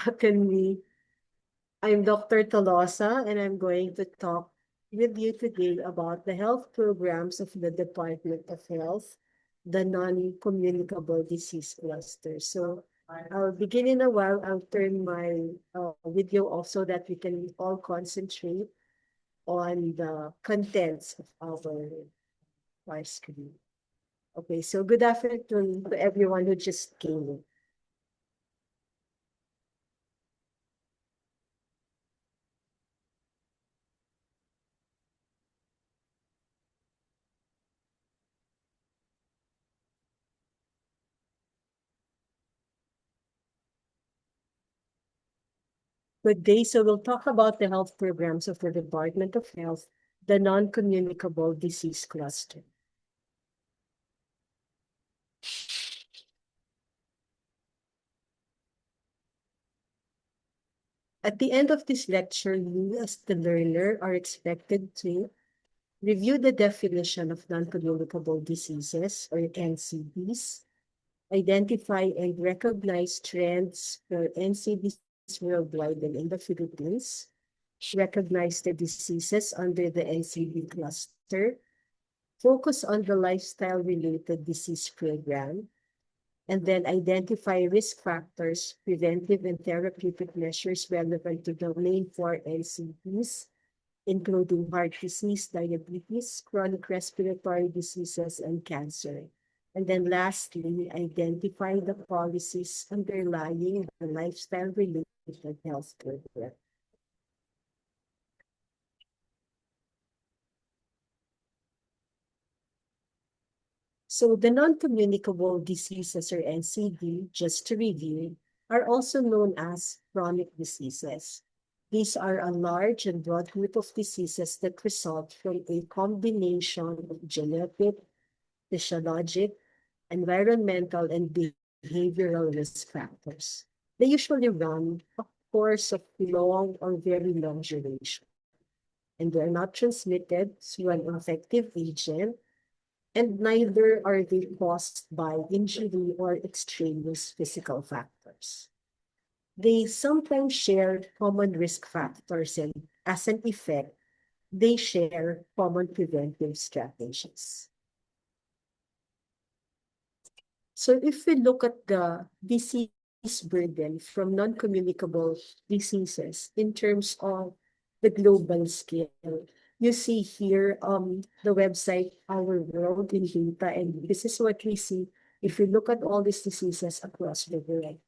can we? I'm Dr. Tolosa, and I'm going to talk with you today about the health programs of the Department of Health, the non-communicable disease cluster. So I'll begin in a while. I'll turn my video off so that we can all concentrate on the contents of our screen. Okay, so good afternoon to everyone who just came in. Good day. So we'll talk about the health programs of the Department of Health, the non-communicable disease cluster. At the end of this lecture, you as the learner are expected to review the definition of non-communicable diseases or NCDs, identify and recognize trends for NCDs worldwide and in the Philippines, recognize the diseases under the NCD cluster, focus on the lifestyle-related disease program, and then identify risk factors, preventive and therapeutic measures relevant to the main four NCDs, including heart disease, diabetes, chronic respiratory diseases, and cancer. And then lastly, identify the policies underlying the lifestyle-related health program. So the non-communicable diseases or NCD, just to review, are also known as chronic diseases. These are a large and broad group of diseases that result from a combination of genetic, physiologic, environmental, and behavioral risk factors. They usually run a course of long or very long duration, and they're not transmitted through an infective agent, and neither are they caused by injury or extraneous physical factors. They sometimes share common risk factors, and as an effect, they share common preventive strategies. So if we look at the disease burden from non-communicable diseases in terms of the global scale, you see here the website Our World in Data, and this is what we see if we look at all these diseases across the world.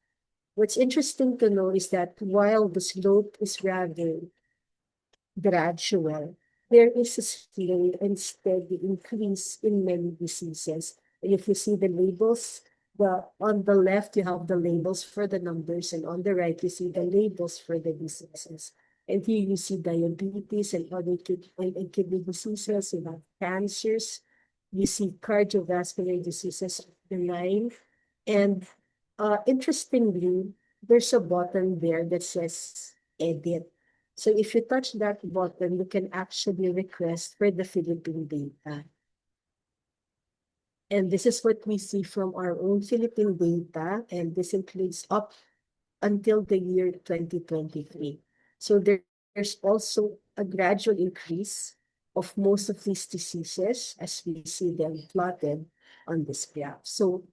What's interesting to know is that while the slope is rather gradual, there is a slow and steady increase in many diseases. And if you see the labels, on the left, you have the labels for the numbers, and on the right, you see the labels for the diseases. And here you see diabetes and other kidney diseases, you have cancers, you see cardiovascular diseases of the line. And interestingly, there's a button there that says edit. So if you touch that button, you can actually request for the Philippine data. And this is what we see from our own Philippine data, and this includes up until the year 2023. So there's also a gradual increase of most of these diseases as we see them plotted on this graph. So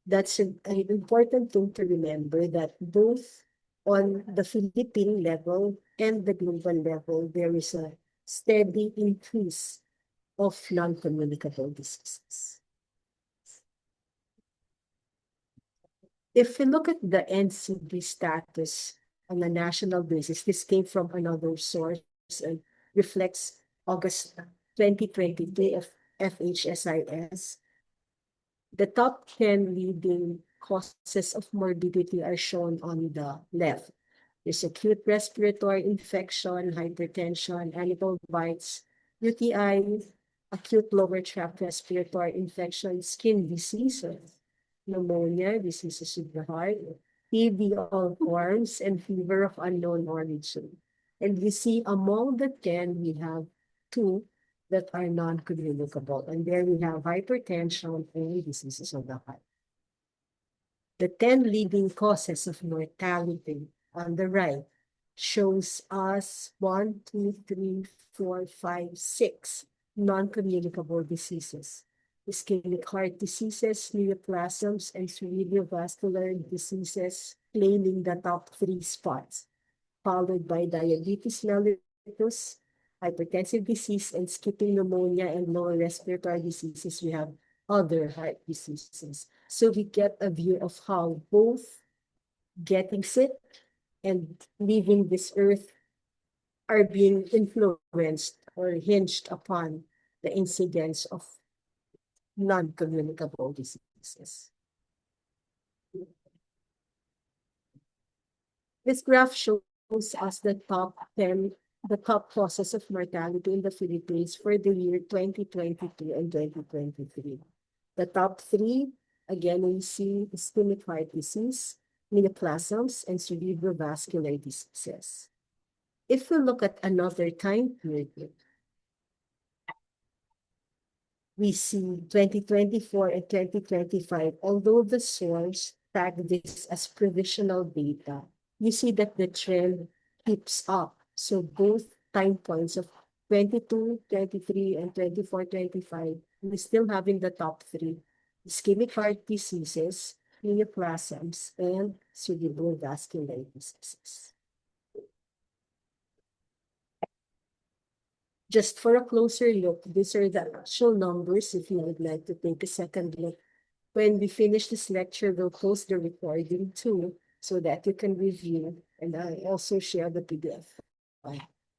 that's an important thing to remember, that both on the Philippine level and the global level, there is a steady increase of non-communicable diseases. If we look at the NCD status on a national basis, this came from another source and reflects August 2022 of FHSIS. The top 10 leading causes of morbidity are shown on the left. There's acute respiratory infection, hypertension, animal bites, UTI, acute lower tract respiratory infection, skin diseases, pneumonia, diseases of the heart, TB all forms, and fever of unknown origin. And we see among the 10, we have 2 that are non-communicable. And there we have hypertension and diseases of the heart. The 10 leading causes of mortality on the right shows us 6 non-communicable diseases: ischemic heart diseases, neoplasms, and cerebrovascular diseases claiming the top three spots, followed by diabetes mellitus, hypertensive disease, and skipping pneumonia and lower respiratory diseases. We have other heart diseases. So we get a view of how both getting sick and leaving this earth are being influenced or hinged upon the incidence of non-communicable diseases. This graph shows us the top causes of mortality in the Philippines for the year 2022 and 2023. The top three, again, we see ischemic heart disease, neoplasms, and cerebrovascular diseases. If we look at another time period, we see 2024 and 2025, although the source tagged this as provisional data, you see that the trend keeps up. So both time points of 22, 23, and 24, 25, we still having the top three: ischemic heart diseases, neoplasms, and cerebrovascular diseases. Just for a closer look, these are the actual numbers if you would like to take a second look. When we finish this lecture, we'll close the recording too, so that you can review, and I also share the PDF.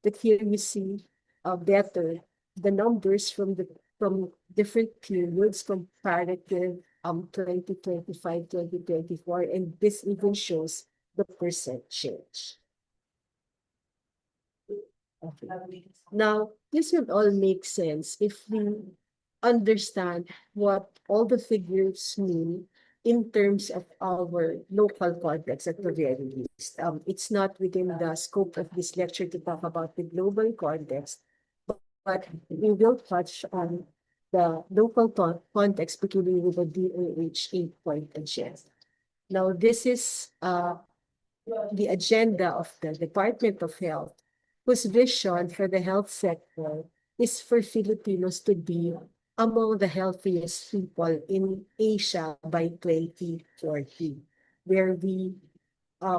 But here you see better the numbers from different periods, comparative 2025, 2024, and this even shows the percent change. Okay. Now, this would all make sense if we understand what all the figures mean in terms of our local context at the very least. It's not within the scope of this lecture to talk about the global context, but we will touch on the local context beginning with the DOH 8-point agenda. Now, this is the agenda of the Department of Health, whose vision for the health sector is for Filipinos to be among the healthiest people in Asia by 2040, where we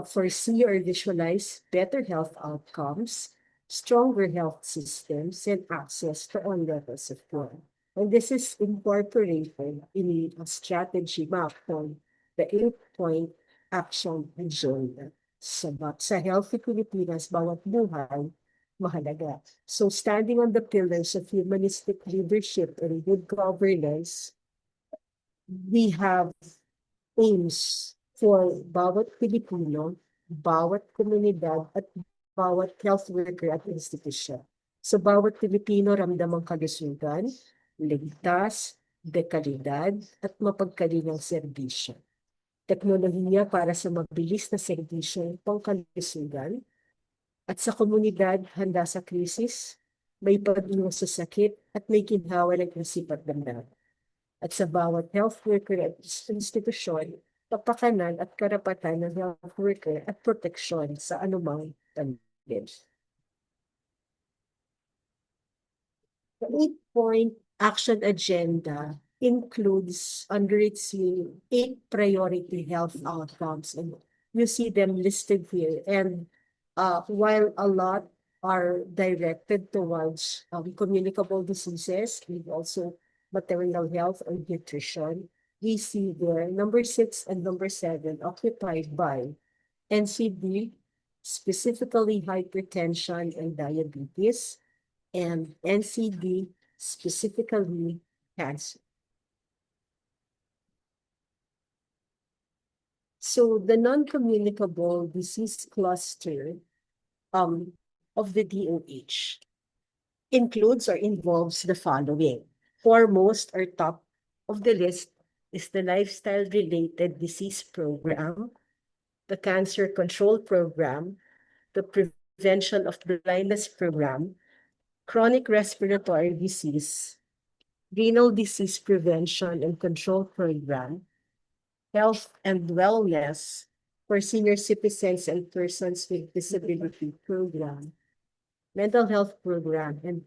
foresee or visualize better health outcomes, stronger health systems, and access to all levels of care. And this is incorporated in a strategy map on the 8-point action agenda. Sa healthy Pilipinas, bawat buhay mahalaga. So standing on the pillars of humanistic leadership and good governance, we have aims for bawat Pilipino, bawat komunidad, at bawat health worker at institusyon. So bawat Pilipino ramdam ang kalusugan, ligtas, dekalidad, at mapagkalingang serbisyo. Teknolohiya para sa mabilis na serbisyo pangkalusugan, at sa komunidad handa sa krisis, may pag-iwas sa sakit, at may ginhawa ng isip at damdamin. At sa bawat health worker at institusyon, kapakanan at karapatan ng health worker at proteksyon sa anumang panlin. The 8-point action agenda includes under its 8 priority health outcomes, and you see them listed here. And while a lot are directed towards communicable diseases and also maternal health or nutrition, we see there number 6 and number 7 occupied by NCD, specifically hypertension and diabetes, and NCD, specifically cancer. So the non-communicable disease cluster of the DOH includes or involves the following. Foremost or top of the list is the lifestyle-related disease program, the cancer control program, the prevention of blindness program, chronic respiratory disease, renal disease prevention and control program, health and wellness, For senior citizens and persons with disability program, mental health program, and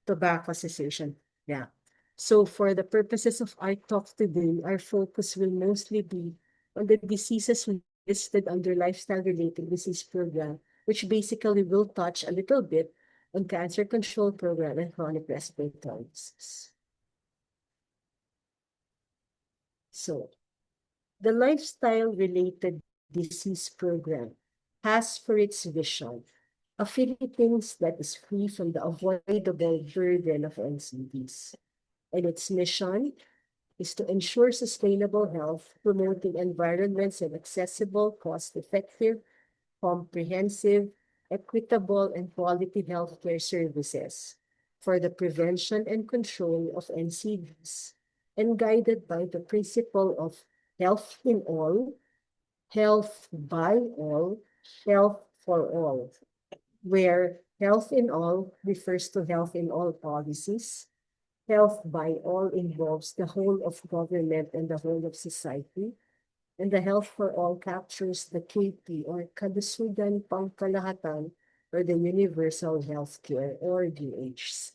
tobacco cessation. Yeah. So for the purposes of our talk today, our focus will mostly be on the diseases listed under lifestyle-related disease program, which basically will touch a little bit on cancer control program and chronic respiratory disease. So the lifestyle-related disease program has for its vision a Philippines that is free from the avoidable burden of NCDs. And its mission is to ensure sustainable health, promoting environments and accessible, cost-effective, comprehensive, equitable, and quality healthcare services for the prevention and control of NCDs, and guided by the principle of health in all, health by all, health for all, where health in all refers to health in all policies. Health by all involves the whole of government and the whole of society. And the health for all captures the KP or Kalusugan Pangkalahatan or the Universal Healthcare or UHC.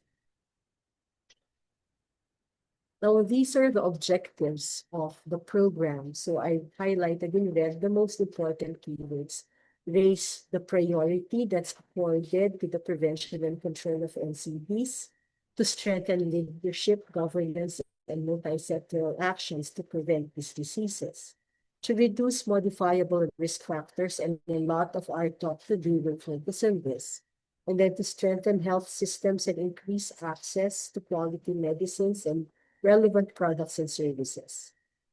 Now, these are the objectives of the program. So I highlighted in red the most important keywords. Raise the priority that's accorded to the prevention and control of NCDs, to strengthen leadership, governance, and multi-sectoral actions to prevent these diseases, to reduce modifiable risk factors, and a lot of our talk today will focus on this, and then to strengthen health systems and increase access to quality medicines and relevant products and services,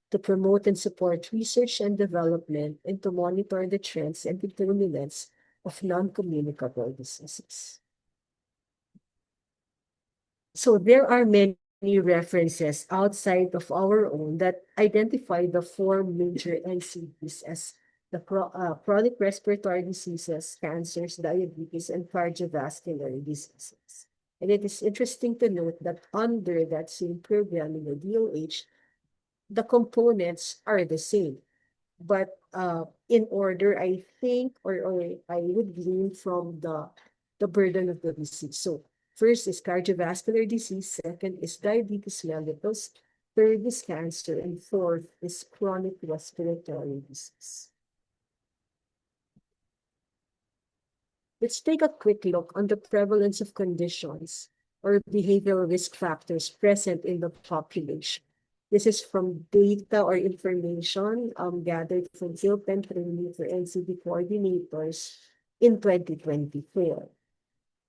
to promote and support research and development, and to monitor the trends and determinants of non-communicable diseases. So there are many references outside of our own that identify the four major NCDs as the chronic respiratory diseases, cancers, diabetes, and cardiovascular diseases. And it is interesting to note that under that same program in the DOH, the components are the same. But in order, I think, or I would glean from the burden of the disease. So first is cardiovascular disease, second is diabetes mellitus, third is cancer, and fourth is chronic respiratory disease. Let's take a quick look on the prevalence of conditions or behavioral risk factors present in the population. This is from data or information gathered from Philippine training for NCD coordinators in 2024.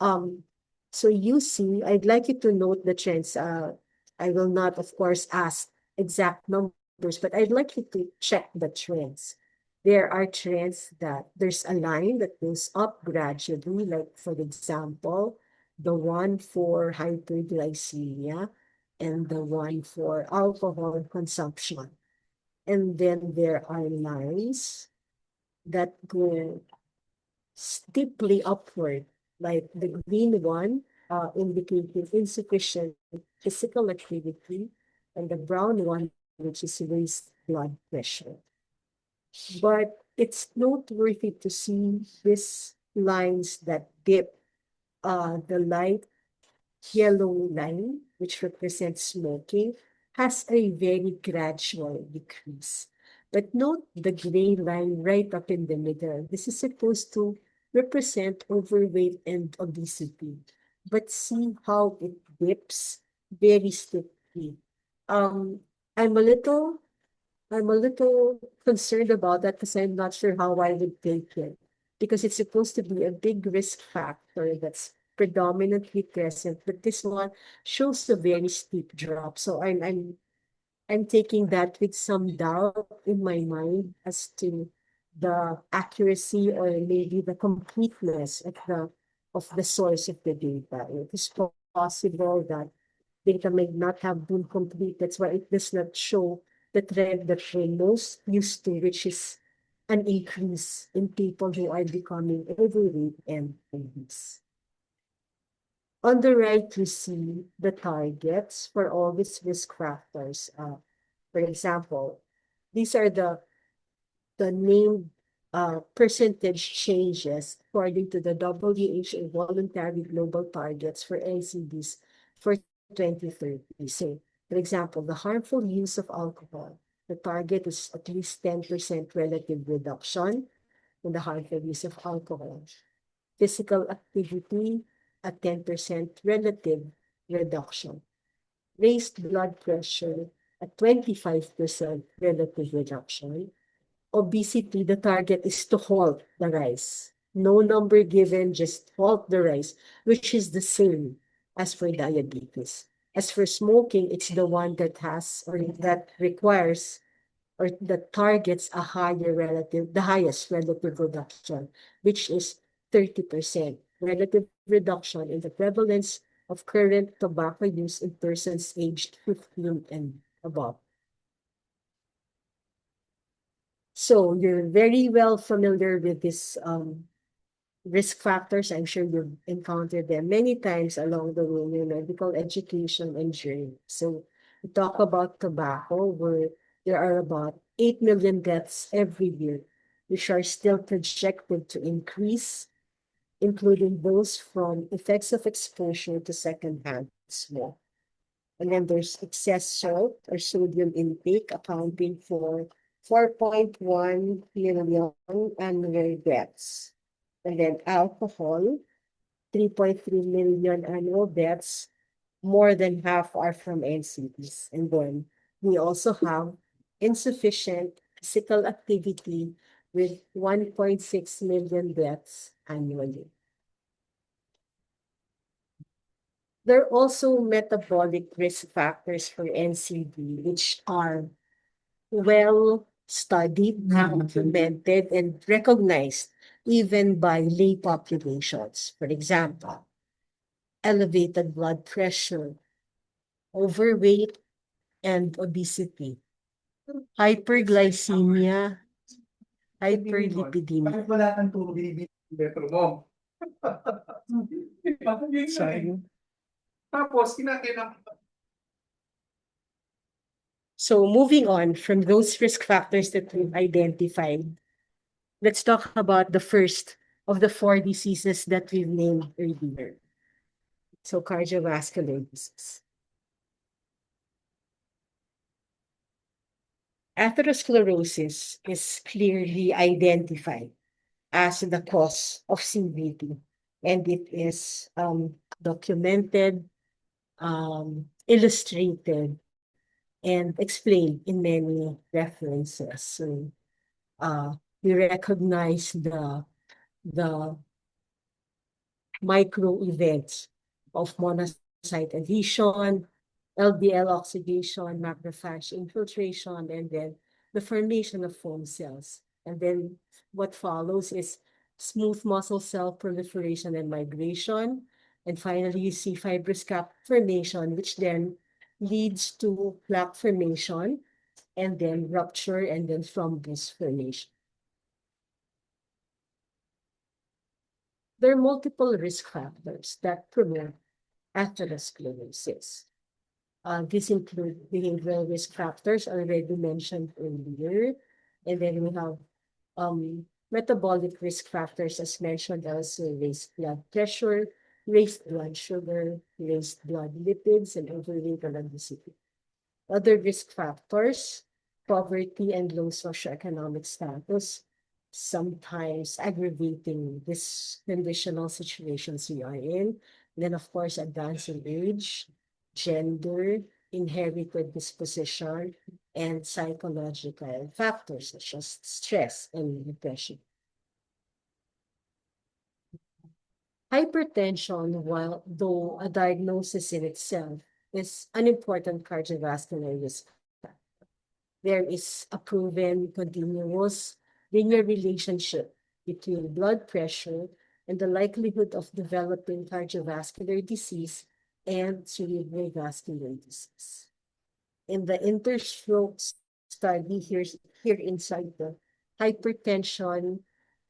Um, so you see, I'd like you to note the trends. I will not, of course, ask exact numbers, but I'd like you to check the trends. There are trends that there's a line that goes up gradually, like for example, the one for hyperglycemia and the one for alcohol consumption. And then there are lines that go steeply upward, like the green one indicating insufficient physical activity, and the brown one, which is raised blood pressure. But it's noteworthy to see these lines that dip. The light yellow line, which represents smoking, has a very gradual decrease. But note the gray line right up in the middle. This is supposed to represent overweight and obesity. But see how it dips very steeply. Um, I'm a little I'm a little concerned about that because I'm not sure how I would take it. Because it's supposed to be a big risk factor that's predominantly present, but this one shows a very steep drop. So I'm taking that with some doubt in my mind as to the accuracy or maybe the completeness of the source of the data. It is possible that data may not have been complete. That's why it does not show the trend that we're most used to, which is an increase in people who are becoming overweight and obese. On the right, you see the targets for all these risk factors. For example, these are the named percentage changes according to the WHO voluntary global targets for NCDs for 2030. So, for example, the harmful use of alcohol, the target is at least 10% relative reduction in the harmful use of alcohol. Physical activity at 10% relative reduction. Raised blood pressure at 25% relative reduction. Obesity, the target is to halt the rise. No number given, just halt the rise, which is the same as for diabetes. As for smoking, it's the one that has or that requires or that targets a higher relative, the highest relative reduction, which is 30% relative reduction in the prevalence of current tobacco use in persons aged 15 and above. So you're very well familiar with this risk factors. I'm sure you've encountered them many times along the way in your medical education and journey. So we talk about tobacco, where there are about 8 million deaths every year, which are still projected to increase, including those from effects of exposure to secondhand smoke. And then there's excess salt or sodium intake, accounting for 4.1 million annual deaths. And then alcohol, 3.3 million annual deaths, more than half are from NCDs. And then we also have insufficient physical activity with 1.6 million deaths annually. There are also metabolic risk factors for NCD, which are well studied, documented, and recognized even by lay populations. For example, elevated blood pressure, overweight, and obesity, hyperglycemia, hyperlipidemia. Bakit wala kang turo binibili ng metro mo? Sorry. Tapos, kinakailangan. So moving on from those risk factors that we've identified, let's talk about the first of the four diseases that we've named earlier. So cardiovascular disease. Atherosclerosis is clearly identified as the cause of CVD, and it is documented, illustrated, and explained in many references. So we recognize the micro events of monocyte adhesion, LDL oxidation, macrophage infiltration, and then the formation of foam cells. And then what follows is smooth muscle cell proliferation and migration. And finally, you see fibrous cap formation, which then leads to plaque formation, and then rupture, and then thrombus formation. There are multiple risk factors that promote atherosclerosis. These include behavioral risk factors already mentioned earlier. And then we have metabolic risk factors, as mentioned also, raised blood pressure, raised blood sugar, raised blood lipids, and overweight and obesity. Other risk factors, poverty and low socioeconomic status, sometimes aggravating this conditional situations we are in. Then, of course, advancing age, gender, inherited disposition, and psychological factors such as stress and depression. Hypertension, while though a diagnosis in itself, is an important cardiovascular risk factor. There is a proven continuous linear relationship between blood pressure and the likelihood of developing cardiovascular disease and cerebrovascular disease. In the interstroke study here inside, the hypertension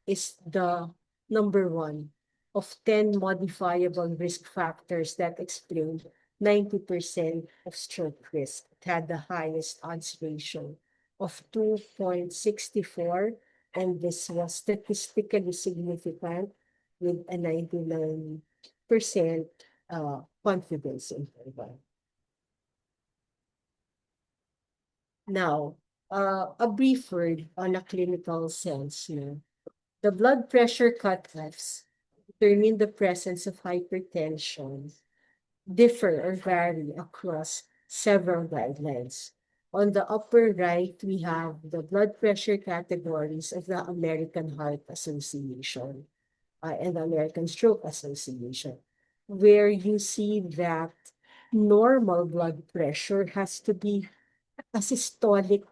is the number one of 10 modifiable risk factors that explain 90% of stroke risk. It had the highest odds ratio of 2.64 and this was statistically significant with a 99% confidence interval. Now, a brief word on a clinical sense. The blood pressure cutoffs determine the presence of hypertension differ or vary across several guidelines. On the upper right, we have the blood pressure categories of the American Heart Association and the American Stroke Association, where you see that normal blood pressure has to be a systolic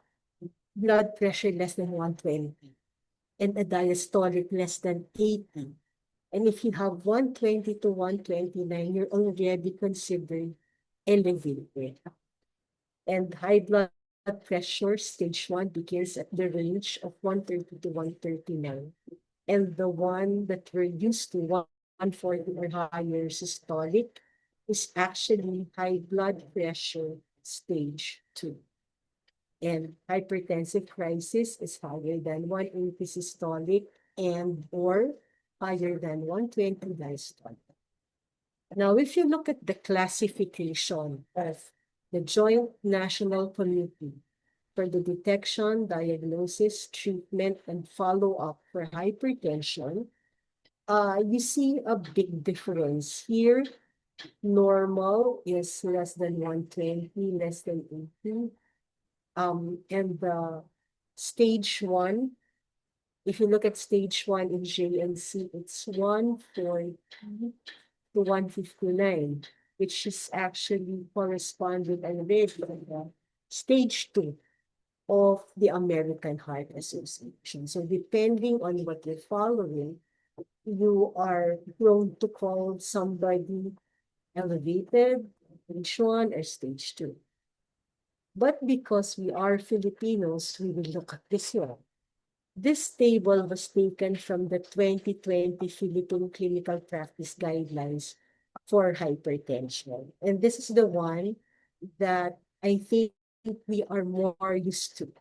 blood pressure less than 120 and a diastolic less than 80. And if you have 120 to 129, you're already considered elevated. And high blood pressure, stage 1, begins at the range of 130 to 139. And the one that we're used to, 140 or higher systolic, is actually high blood pressure stage 2. And hypertensive crisis is higher than 180 systolic and or higher than 120 diastolic. Now, if you look at the classification of the Joint National Committee for the detection, diagnosis, treatment, and follow-up for hypertension, you see a big difference here. Normal is less than 120, less than 80. And the stage 1, if you look at stage 1 in JNC, it's 140 to 159, which is actually corresponding and with the stage 2 of the American Heart Association. So depending on what you're following, you are prone to call somebody elevated, stage 1 or stage 2. But because we are Filipinos, we will look at this one. This table was taken from the 2020 Philippine Clinical Practice Guidelines for hypertension. And this is the one that I think we are more used to.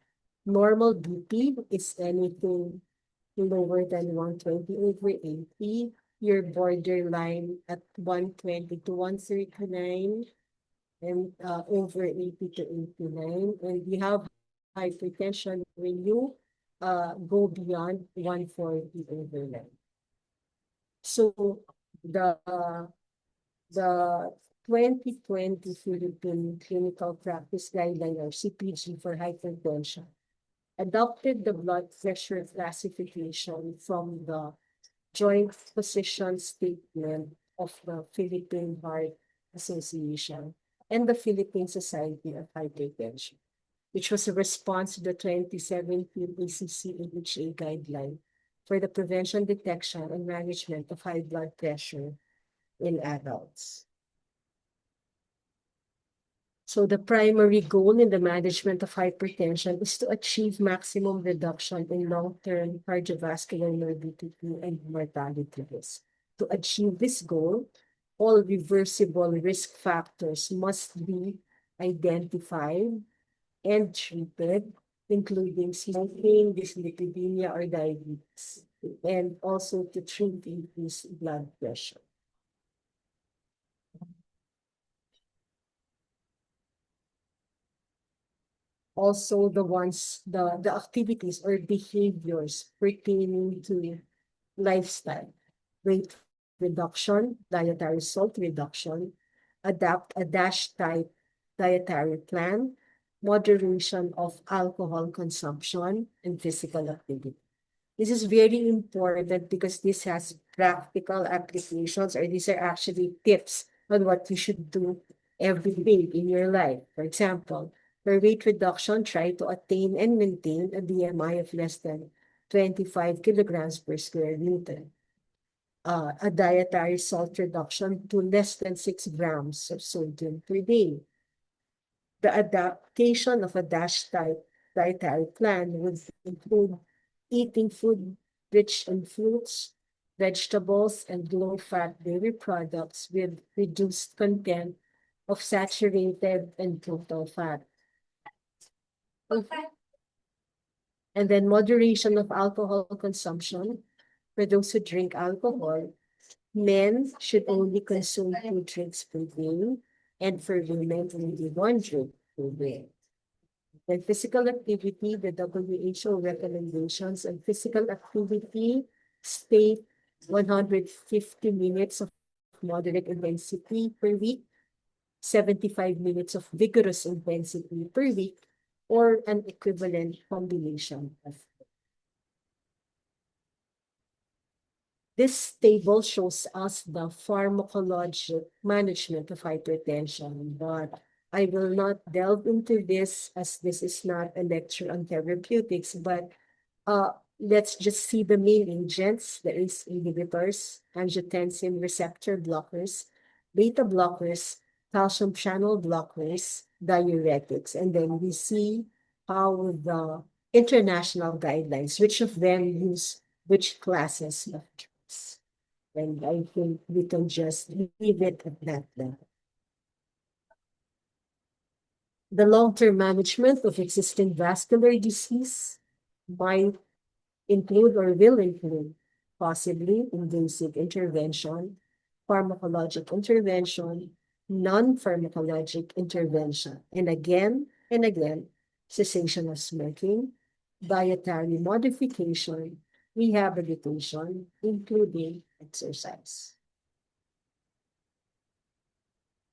Normal BP is anything lower than 120 over 80. Your borderline at 120 to 139 and over 80 to 89. And we have hypertension when you go beyond 140 over 9. So the the 2020 Philippine Clinical Practice Guideline or CPG for hypertension adopted the blood pressure classification from the joint position statement of the Philippine Heart Association and the Philippine Society of Hypertension, which was a response to the 2017 ACC-AHA guideline for the prevention, detection, and management of high blood pressure in adults. So the primary goal in the management of hypertension is to achieve maximum reduction in long-term cardiovascular morbidity and mortality risk. To achieve this goal, all reversible risk factors must be identified and treated, including smoking, dyslipidemia, or diabetes, and also to treat increased blood pressure. Also the activities or behaviors pertaining to lifestyle, weight reduction, dietary salt reduction, adapt a DASH type dietary plan, moderation of alcohol consumption, and physical activity. This is very important because this has practical applications, or these are actually tips on what you should do every day in your life. For example, for weight reduction, try to attain and maintain a BMI of less than 25 kilograms per square meter. A dietary salt reduction to less than 6 grams of sodium per day. The adaptation of a DASH type dietary plan would include eating food rich in fruits, vegetables, and low-fat dairy products with reduced content of saturated and total fat. And then moderation of alcohol consumption. For those who drink alcohol, men should only consume 2 drinks per day, and for women, only 1 drink per day. Then physical activity, the WHO recommendations on physical activity state 150 minutes of moderate intensity per week, 75 minutes of vigorous intensity per week, or an equivalent combination of. This table shows us the pharmacologic management of hypertension, but I will not delve into this as this is not a lecture on therapeutics, but let's just see the main agents, the ACE inhibitors, angiotensin receptor blockers, beta blockers, calcium channel blockers, diuretics, and then we see how the international guidelines, which of them use which classes of drugs. And I think we can just leave it at that level. The long-term management of existing vascular disease might include or will include possibly invasive intervention, pharmacologic intervention, non-pharmacologic intervention, and again, cessation of smoking, dietary modification, rehabilitation, including exercise.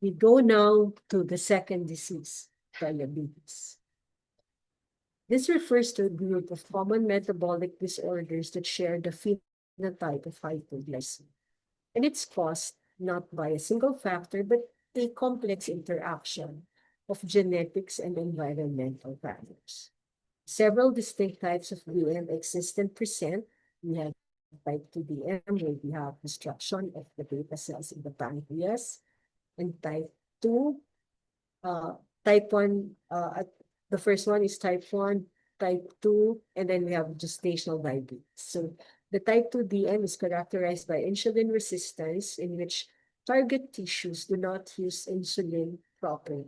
We go now to the second disease, diabetes. This refers to a group of common metabolic disorders that share the phenotype of hypoglycemia. And it's caused not by a single factor, but a complex interaction of genetics and environmental factors. Several distinct types of DM exist and present. We have type 2 DM, where we have destruction of the beta cells in the pancreas, and type 2 type 1, the first one is type 1, type 2, and then we have gestational diabetes. So the type 2 DM is characterized by insulin resistance in which target tissues do not use insulin properly.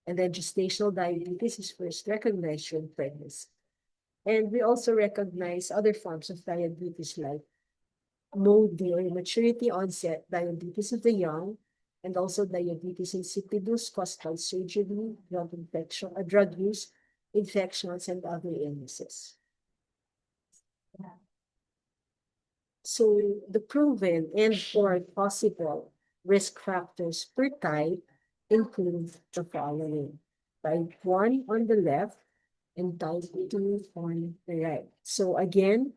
And then gestational diabetes is first recognized during pregnancy. And we also recognize other forms of diabetes like MODY or maturity onset diabetes of the young, and also diabetes insipidus caused by surgery, drug use, infections, and other illnesses. So the proven and or possible risk factors per type include the following. Type 1 on the left and type 2 on the right. So again,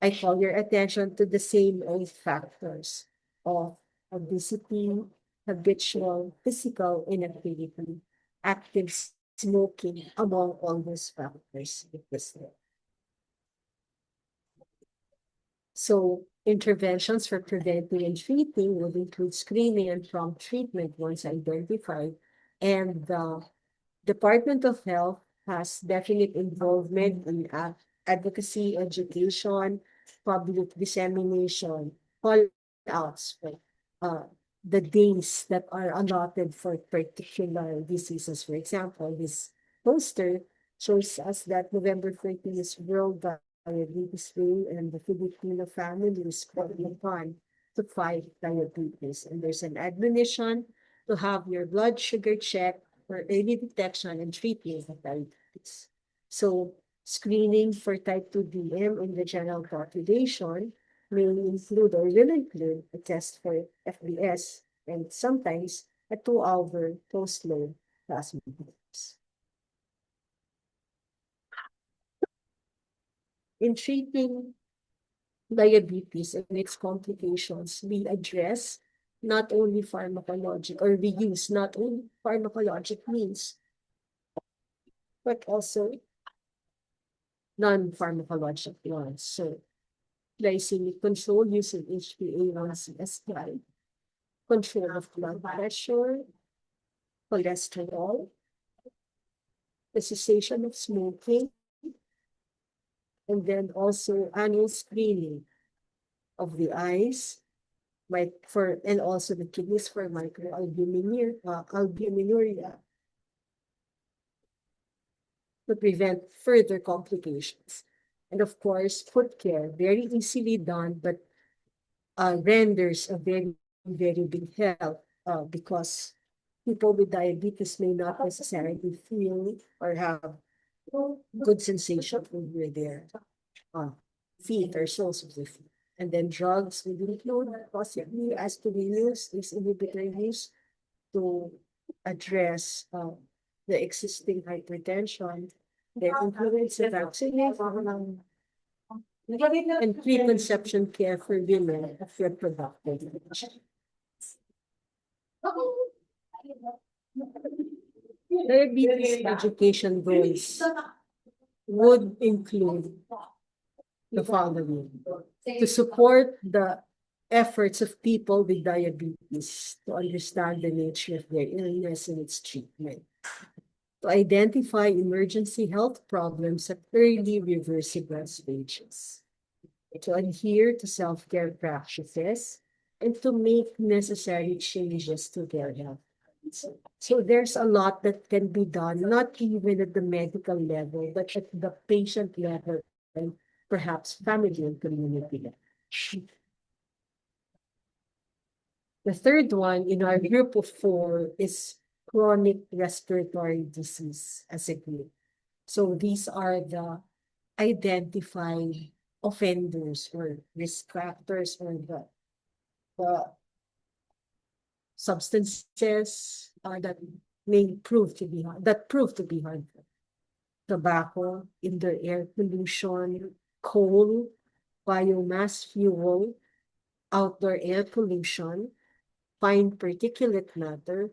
I call your attention to the same risk factors of obesity, habitual physical inactivity, active smoking, among all those factors listed. So interventions for preventing and treating would include screening and prompt treatment once identified, and the Department of Health has definite involvement in advocacy, education, public dissemination, call outs for the days that are allotted for particular diseases. For example, this poster shows us that November 13th is World Diabetes Day, and the Filipino family is called upon to fight diabetes. And there's an admonition to have your blood sugar checked for early detection and treatment of diabetes. So screening for type 2 DM in the general population may include or will include a test for FBS and sometimes a 2-hour post-load plasma glucose. In treating diabetes and its complications, we address not only pharmacologic, or we use not only pharmacologic means, but also non-pharmacologic ones. So glycemic control using HbA1c as guide, control of blood pressure, cholesterol, the cessation of smoking, and then also annual screening of the eyes, and also the kidneys for microalbuminuria, to prevent further complications. And of course, foot care, very easily done, but renders a very, very big help because people with diabetes may not necessarily feel or have good sensation over their uh, feet or soles of the feet. And then drugs will include possibly aspirins, these inhibitor use to address the existing hypertension, the influence of vaccination, and preconception care for women of reproductive age. Diabetes education goals would include the following: to support the efforts of people with diabetes to understand the nature of their illness and its treatment, to identify emergency health problems at early reversible stages, to adhere to self-care practices, and to make necessary changes to their health. So there's a lot that can be done, not even at the medical level, but at the patient level and perhaps family and community level. The third one in our group of four is chronic respiratory disease as a group. So these are the identified offenders or risk factors or the substances that may prove to be that prove to be harmful. Tobacco, indoor air pollution, coal, biomass fuel, outdoor air pollution, fine particulate matter,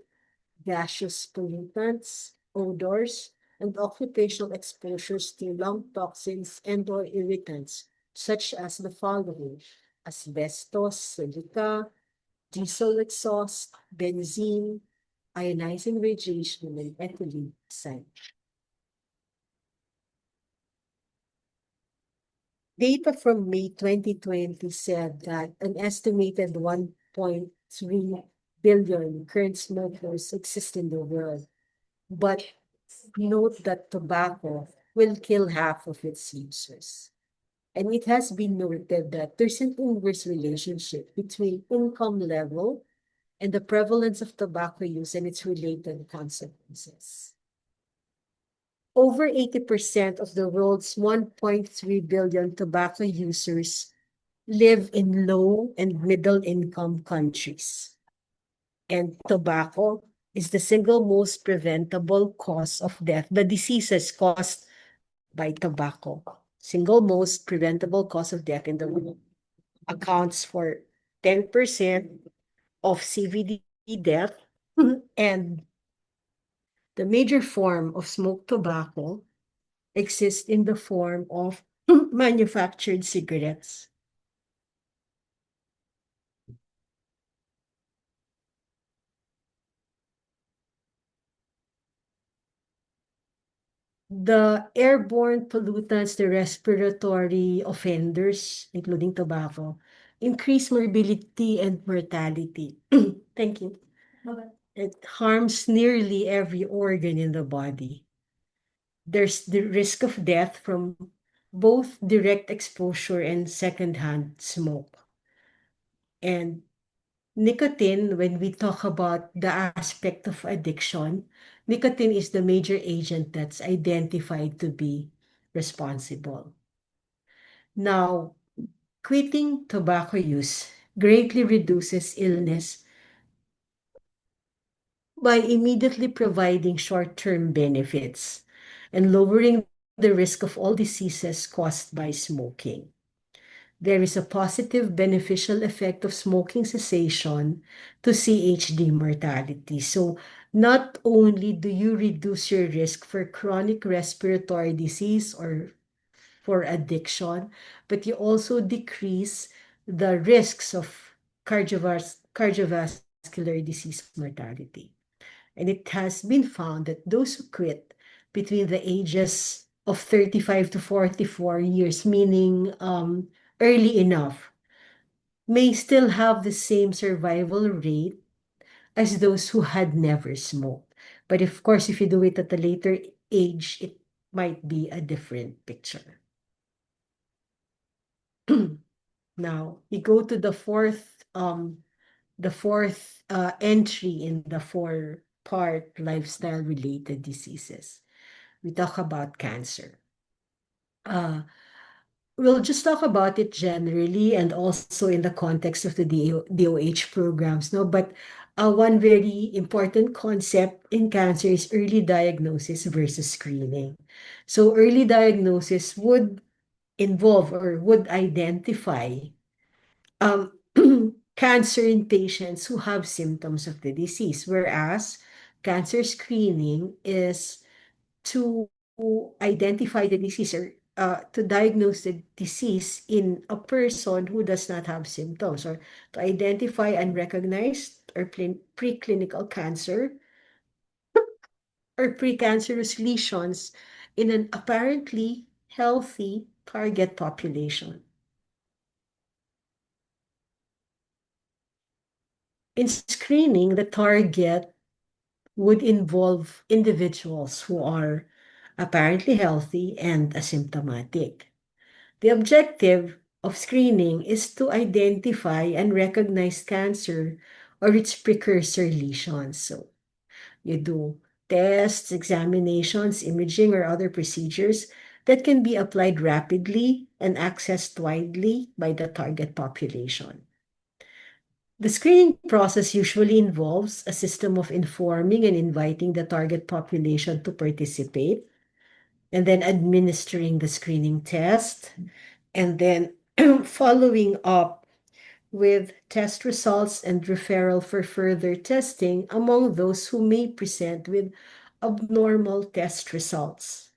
gaseous pollutants, odors, and occupational exposures to lung toxins and or irritants, such as the following: asbestos, silica, diesel exhaust, benzene, ionizing radiation, and ethylene oxide. Data from May 2020 said that an estimated 1.3 billion current smokers exist in the world. But note that tobacco will kill half of its users. And it has been noted that there's an inverse relationship between income level and the prevalence of tobacco use and its related consequences. Over 80% of the world's 1.3 billion tobacco users live in low and middle income countries. And tobacco is the single most preventable cause of death. The diseases caused by tobacco, single most preventable cause of death in the world, accounts for 10% of CVD death. And the major form of smoked tobacco exists in the form of manufactured cigarettes. The airborne pollutants, the respiratory offenders, including tobacco, increase morbidity and mortality. Thank you. It harms nearly every organ in the body. There's the risk of death from both direct exposure and secondhand smoke. And nicotine, when we talk about the aspect of addiction, nicotine is the major agent that's identified to be responsible. Now, quitting tobacco use greatly reduces illness by immediately providing short-term benefits and lowering the risk of all diseases caused by smoking. There is a positive beneficial effect of smoking cessation to CHD mortality. So not only do you reduce your risk for chronic respiratory disease or for addiction, but you also decrease the risks of cardiovascular disease mortality. And it has been found that those who quit between the ages of 35 to 44 years, meaning early enough, may still have the same survival rate as those who had never smoked. But of course, if you do it at a later age, it might be a different picture. Now, we go to the fourth entry in the four-part lifestyle-related diseases. We talk about cancer. Uh, we'll just talk about it generally and also in the context of the DOH programs, no? But one very important concept in cancer is early diagnosis versus screening. So early diagnosis would involve or would identify um, cancer in patients who have symptoms of the disease, whereas cancer screening is to identify the disease or to diagnose the disease in a person who does not have symptoms, or to identify unrecognized or preclinical cancer or precancerous lesions in an apparently healthy target population. In screening, the target would involve individuals who are apparently healthy and asymptomatic. The objective of screening is to identify and recognize cancer or its precursor lesions. So you do tests, examinations, imaging, or other procedures that can be applied rapidly and accessed widely by the target population. The screening process usually involves a system of informing and inviting the target population to participate, and then administering the screening test, and then following up with test results and referral for further testing among those who may present with abnormal test results,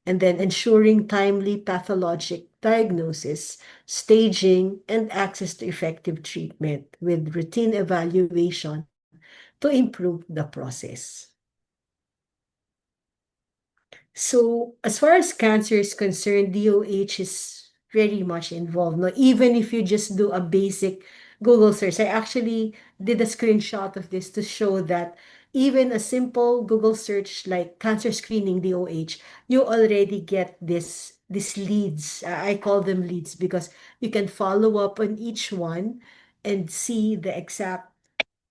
and then ensuring timely pathologic diagnosis, staging, and access to effective treatment with routine evaluation to improve the process. So, as far as cancer is concerned, DOH is very much involved. No, even if you just do a basic Google search, I actually did a screenshot of this to show that even a simple Google search like cancer screening DOH, you already get these leads. I call them leads because you can follow up on each one and see the exact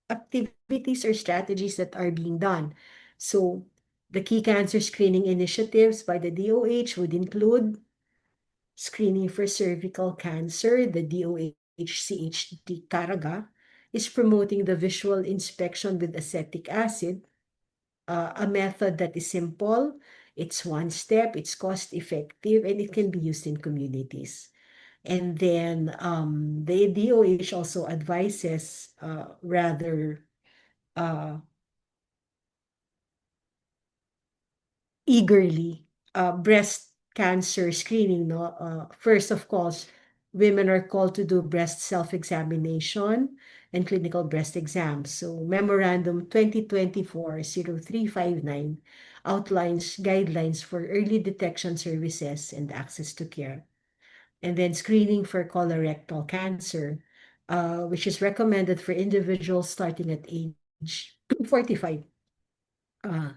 activities or strategies that are being done. So the key cancer screening initiatives by the DOH would include screening for cervical cancer. The DOH CHD Caraga is promoting the visual inspection with acetic acid, a method that is simple, it's one step, it's cost effective, and it can be used in communities. And then the DOH also advises rather uh, eagerly breast cancer screening. No, first, of course, women are called to do breast self-examination and clinical breast exams. So, Memorandum 2024-0359 outlines guidelines for early detection services and access to care. And then screening for colorectal cancer, which is recommended for individuals starting at age 45. Uh,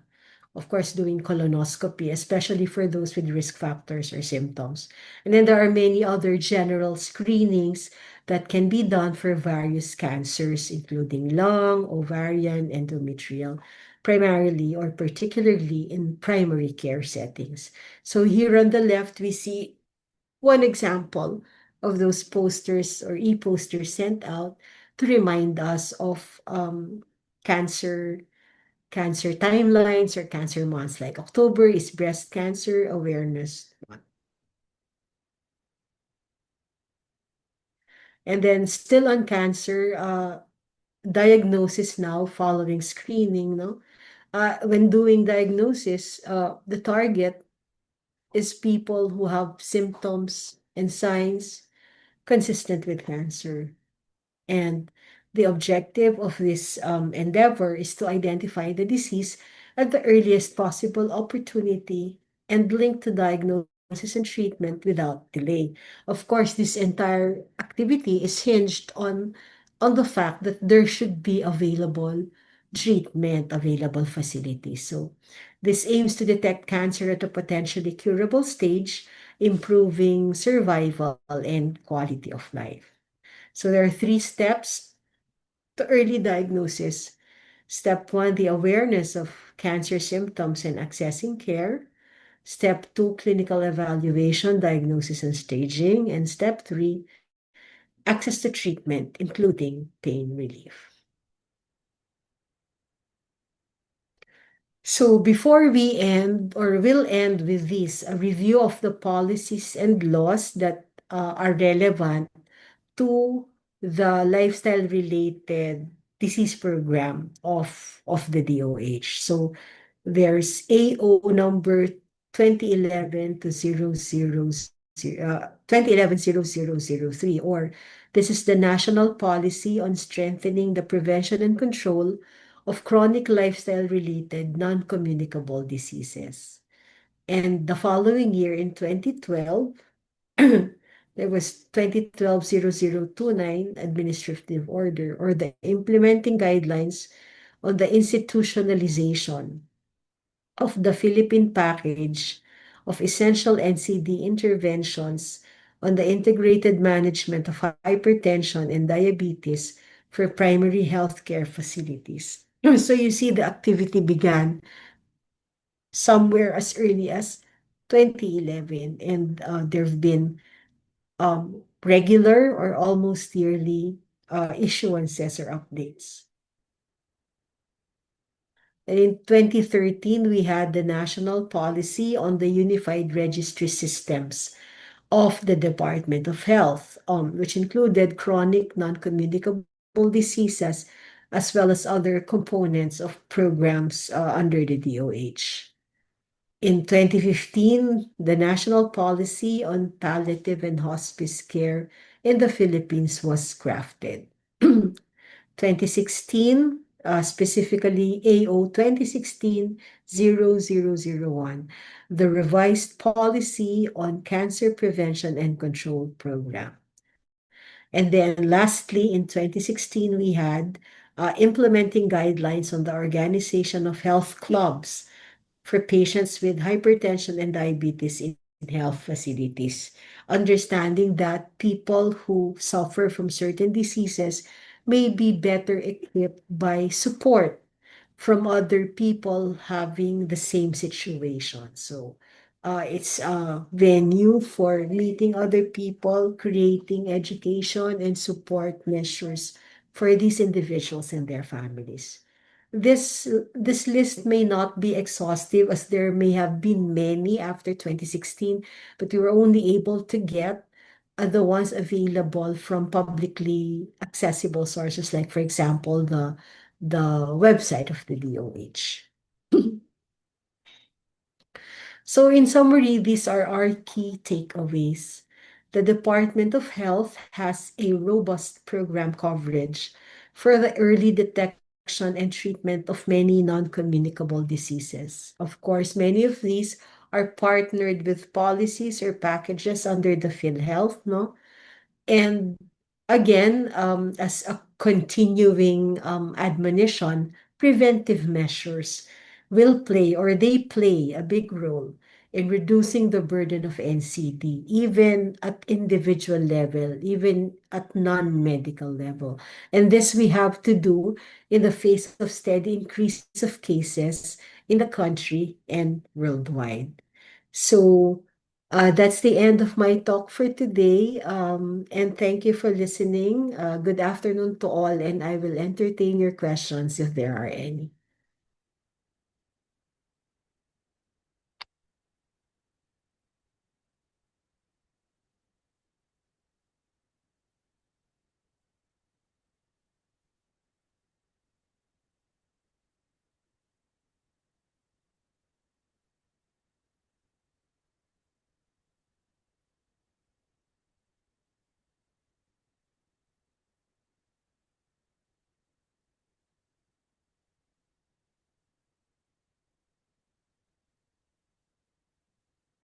of course, doing colonoscopy, especially for those with risk factors or symptoms. And then there are many other general screenings that can be done for various cancers, including lung, ovarian, endometrial, primarily or particularly in primary care settings. So here on the left, we see one example of those posters or e-posters sent out to remind us of cancer timelines or cancer months. Like October is Breast Cancer Awareness Month. And then still on cancer, diagnosis now following screening, no? When doing diagnosis, the target is people who have symptoms and signs consistent with cancer. And the objective of this endeavor is to identify the disease at the earliest possible opportunity and link to diagnosis and treatment without delay. Of course, this entire activity is hinged on the fact that there should be available treatment available facilities. So this aims to detect cancer at a potentially curable stage, improving survival and quality of life. So there are three steps to early diagnosis. Step one, the awareness of cancer symptoms and accessing care. Step two, clinical evaluation, diagnosis, and staging. And step three, access to treatment, including pain relief. So before we end, or will end with this, a review of the policies and laws that are relevant to the lifestyle-related disease program of the DOH. So there's AO number 2011 to 2011-0003, or this is the National Policy on Strengthening the Prevention and Control of Chronic Lifestyle-Related Non-Communicable Diseases. And the following year, in 2012, there was 2012-0029 Administrative Order, or the Implementing Guidelines on the Institutionalization of the Philippine Package of Essential NCD Interventions on the Integrated Management of Hypertension and Diabetes for Primary Healthcare Facilities. So you see, the activity began somewhere as early as 2011, and there have been regular or almost yearly issuances or updates. And in 2013, we had the National Policy on the Unified Registry Systems of the Department of Health, which included chronic non-communicable diseases, as well as other components of programs under the DOH. In 2015, the National Policy on Palliative and Hospice Care in the Philippines was crafted. 2016, specifically AO 2016-0001, the Revised Policy on Cancer Prevention and Control Program. And then lastly, in 2016, we had implementing guidelines on the organization of health clubs for patients with hypertension and diabetes in health facilities, understanding that people who suffer from certain diseases may be better equipped by support from other people having the same situation. So it's a venue for meeting other people, creating education and support measures for these individuals and their families. This list may not be exhaustive, as there may have been many after 2016, but we were only able to get the ones available from publicly accessible sources, like, for example, the website of the DOH. So in summary, these are our key takeaways. The Department of Health has a robust program coverage for the early detection and treatment of many non-communicable diseases. Of course, many of these are partnered with policies or packages under the PhilHealth, no? And again, as a continuing admonition, preventive measures will play, or they play a big role in reducing the burden of NCD, even at individual level, even at non-medical level. And this we have to do in the face of steady increase of cases in the country and worldwide. So that's the end of my talk for today. And thank you for listening. Good afternoon to all, and I will entertain your questions if there are any.